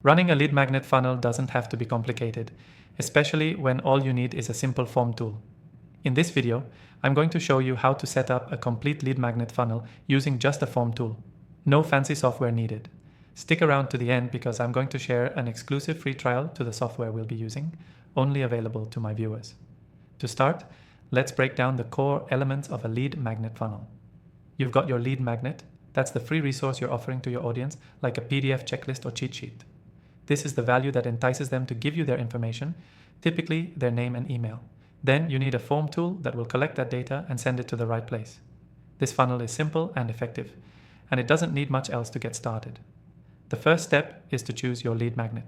Running a lead magnet funnel doesn't have to be complicated, especially when all you need is a simple form tool. In this video, I'm going to show you how to set up a complete lead magnet funnel using just a form tool. No fancy software needed. Stick around to the end because I'm going to share an exclusive free trial to the software we'll be using, only available to my viewers. To start, let's break down the core elements of a lead magnet funnel. You've got your lead magnet. That's the free resource you're offering to your audience, like a PDF checklist or cheat sheet. This is the value that entices them to give you their information, typically their name and email. Then you need a form tool that will collect that data and send it to the right place. This funnel is simple and effective, and it doesn't need much else to get started. The first step is to choose your lead magnet.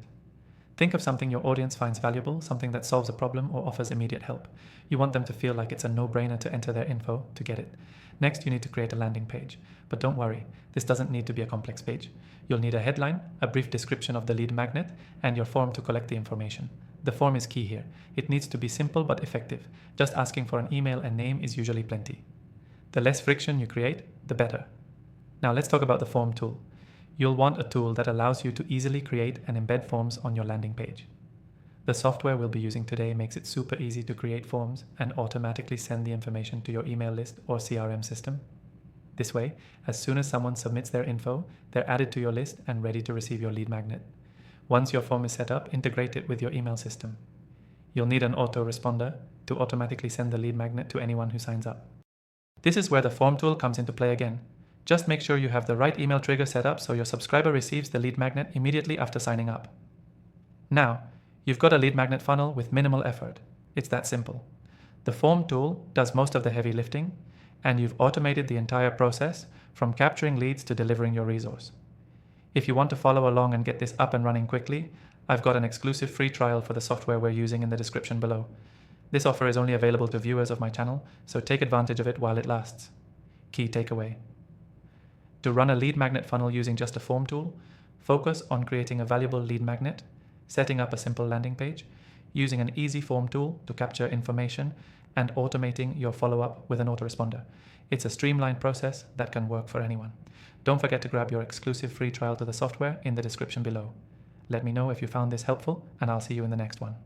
Think of something your audience finds valuable, something that solves a problem or offers immediate help. You want them to feel like it's a no-brainer to enter their info to get it. Next, you need to create a landing page. But don't worry, this doesn't need to be a complex page. You'll need a headline, a brief description of the lead magnet, and your form to collect the information. The form is key here. It needs to be simple but effective. Just asking for an email and name is usually plenty. The less friction you create, the better. Now let's talk about the form tool. You'll want a tool that allows you to easily create and embed forms on your landing page. The software we'll be using today makes it super easy to create forms and automatically send the information to your email list or CRM system. This way, as soon as someone submits their info, they're added to your list and ready to receive your lead magnet. Once your form is set up, integrate it with your email system. You'll need an autoresponder to automatically send the lead magnet to anyone who signs up. This is where the form tool comes into play again. Just make sure you have the right email trigger set up so your subscriber receives the lead magnet immediately after signing up. Now, you've got a lead magnet funnel with minimal effort. It's that simple. The form tool does most of the heavy lifting, and you've automated the entire process from capturing leads to delivering your resource. If you want to follow along and get this up and running quickly, I've got an exclusive free trial for the software we're using in the description below. This offer is only available to viewers of my channel, so take advantage of it while it lasts. Key takeaway. To run a lead magnet funnel using just a form tool, focus on creating a valuable lead magnet, setting up a simple landing page, using an easy form tool to capture information, and automating your follow-up with an autoresponder. It's a streamlined process that can work for anyone. Don't forget to grab your exclusive free trial to the software in the description below. Let me know if you found this helpful, and I'll see you in the next one.